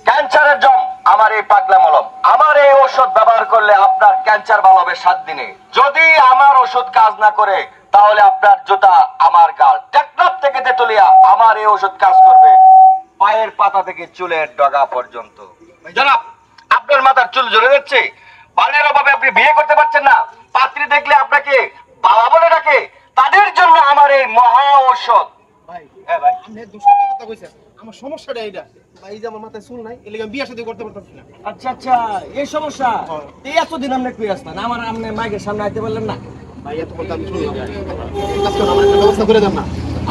ক্যান্সারের জম আমার এই পাগলা মলম। আমার এই ওষুধ ব্যবহার করলে আপনার ক্যান্সার ভালো হবে 7 দিনে। যদি আমার ওষুধ কাজ না করে তাহলে আপনার জুতা আমার গাল, টেকনাফ থেকে তেতুলিয়া আমার এই ওষুধ কাজ করবে পায়ের পাতা থেকে চুলের ডগা পর্যন্ত। জনাব, আপনার মাথার চুল ঝরে যাচ্ছে, বালের অভাবে আপনি বিয়ে করতে পারছেন না, পাত্রী দেখলে আপনাকে বাবা বলে ডাকে, তাদের জন্য আমার এই মহা ঔষধ। ভাই হ্যাঁ ভাই, আপনি একদম সত্যি কথা কইছেন। আমার সমস্যাটা এইটা ভাই, এই যে আমার মাথায় চুল নাই, এর লাগি আমি বিয়ে শাদী করতে পারতাছি না। আচ্ছা আচ্ছা, এই সমস্যা। এই এতদিন আপনি কই আসতেন, আমার আপনি মাইকের সামনে আইতে পারলেন না? ভাই এত কথা আমি শুনি না। কাজ করুন, আমার একটা ব্যবস্থা করে দেন না।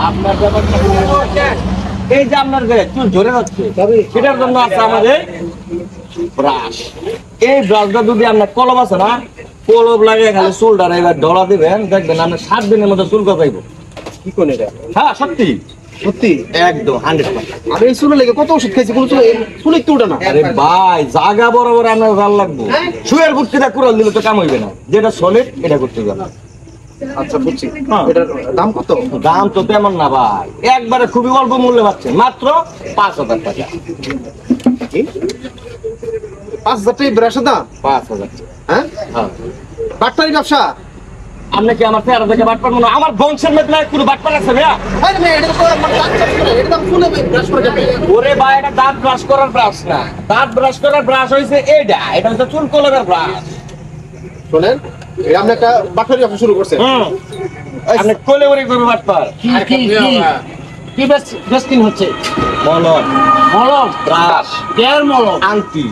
আপনার ব্যাপারটা এই যে আপনার যে চুল ঝরে যাচ্ছে, সেটার জন্য আছে আমাদের ব্রাশ। এই ব্রাশটা যদি আপনার কলম আছে না, কলম লাগিয়ে খালি চুলটা এবার ডলা দিবেন, দেখবেন আপনার 7 দিনের মধ্যে চুল গজাইব। কি কোন এটা? হ্যাঁ সত্যি সত্যি একদম 100%। আমি এই চুলের লেগে কত ওষুধ খাইছি, কোনো চুল একটু উঠে না। আরে ভাই, জায়গা বরাবর আপনার জাল লাগবে। শুয়ের বুটকিটা কুড়াল দিলে তো কাম হইবে না, যেটা সলিড এটা করতে যাবে। আচ্ছা বুঝছি। এটার দাম কত? দাম তো তেমন না ভাই, একবারে খুবই অল্প মূল্যে পাচ্ছেন, মাত্র 5000 টাকা। কি 5000 টাকা ব্রাশের দাম? 5000। হ্যাঁ, হ্যাঁ, বাটপারি ব্যবসা? আপনি কি আমার চেহারা দেখে বাটপার মনে হয়? আমার বংশের মেয়ে নাই কোনো বাটপার আছে ভাইয়া? আরে না, এটা তো আমার দাঁত চাষ করে, এটা দাম শুনে ব্রাশ করে যাবে। ওরে ভাই, এটা দাঁত ব্রাশ করার ব্রাশ না, দাঁত ব্রাশ করার ব্রাশ হইছে এটা, এটা হচ্ছে চুল কলমের ব্রাশ। শুনেন, এই আপনি একটা বাটপারি ব্যবসা শুরু করছেন। আপনি কোলে ওরে করবে বাটপার। কি বেস্টিন হচ্ছে? মলম, মলম, ব্রাশ, কেয়ার মলম, আংটি,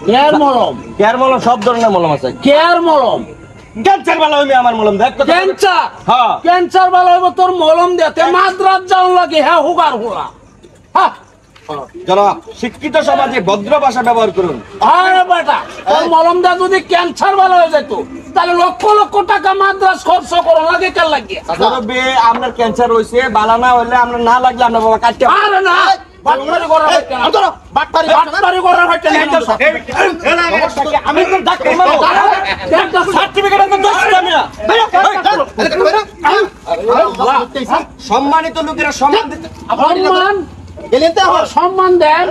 কেয়ার মলম, কেয়ার মলম, সব ধরনের মলম আছে। কেয়ার মলম। ক্যান্সার ভালো হইবে আমার মলম, দেখ তো। ক্যান্সার, হ্যাঁ, ক্যান্সার ভালো হইব তোর মলম দিতে মাদ্রাজ যাওয়ার লাগে। হ্যাঁ, হুগার হুড়া। হ্যাঁ, যারা শিক্ষিত সমাজে ভদ্র ভাষা ব্যবহার করুন। আরে বেটা, তোর মলম দিয়ে যদি ক্যান্সার ভালো হয়ে যেত তাহলে লক্ষ লক্ষ টাকা মাদ্রাজ খরচ করা লাগে, কেন লাগে? তবে আপনার ক্যান্সার হইছে, বালা না হইলে আপনার না লাগলে আপনার বাবা কাটতে। আরে না, বাটপারি করা হয় কেন? বাটপারি বাটপারি করা হয় কেন? আমি তো ডাক্তার মারবো, একটা সার্টিফিকেট আছে তো আমি না। সম্মানিত লোকেরা সম্মান দিতে। সম্মান গেলেন তো আমার সম্মান দেন।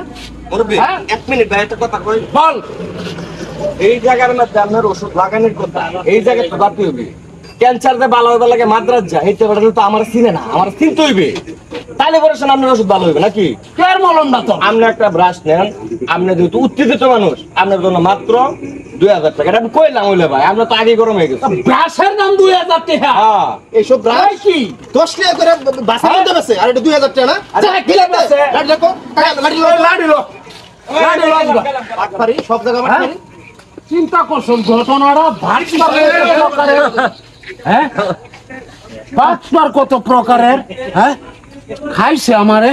মুরব্বি, হ্যাঁ? 1 মিনিট ভাই, একটা কথা কই। বল। এই জায়গার মধ্যে আপনার ওষুধ লাগানোর কথা, এই জায়গায় তো বাড়তে হইবে। ক্যান্সার যে ভালো হইবে লাগে মাদ্রাজ যা, এইটা বেটা তো আমার চিনে না, আমার চিনতে হইবে, তাহলে পরে আপনার ওষুধ ভালো হইবে নাকি? কেয়ার মলম না তো। আপনি একটা ব্রাশ নেন, আপনি যেহেতু উত্তেজিত মানুষ, আপনার জন্য মাত্র 2000 টাকা। এটা আমি কইলাম হইলে ভাই, আমরা তো আগে গরম হয়ে গেছি। ব্রাশের দাম 2000 টাকা। হ্যাঁ, এইসব ভাই ব্রাশ কি 10 টাকা করে বাসা মধ্যে বেচে, আর এটা 2000 টাকা না? আরে দিলে কি আছে? লাড়ি রাখো, লাড়ি লো, লাড়ি লো। বাটপারি সব জায়গা বাটপারি। চিন্তা করছেন ঘটনাটা হ্যাঁ, কত প্রকারের হ্যাঁ, খাইছে আমারে।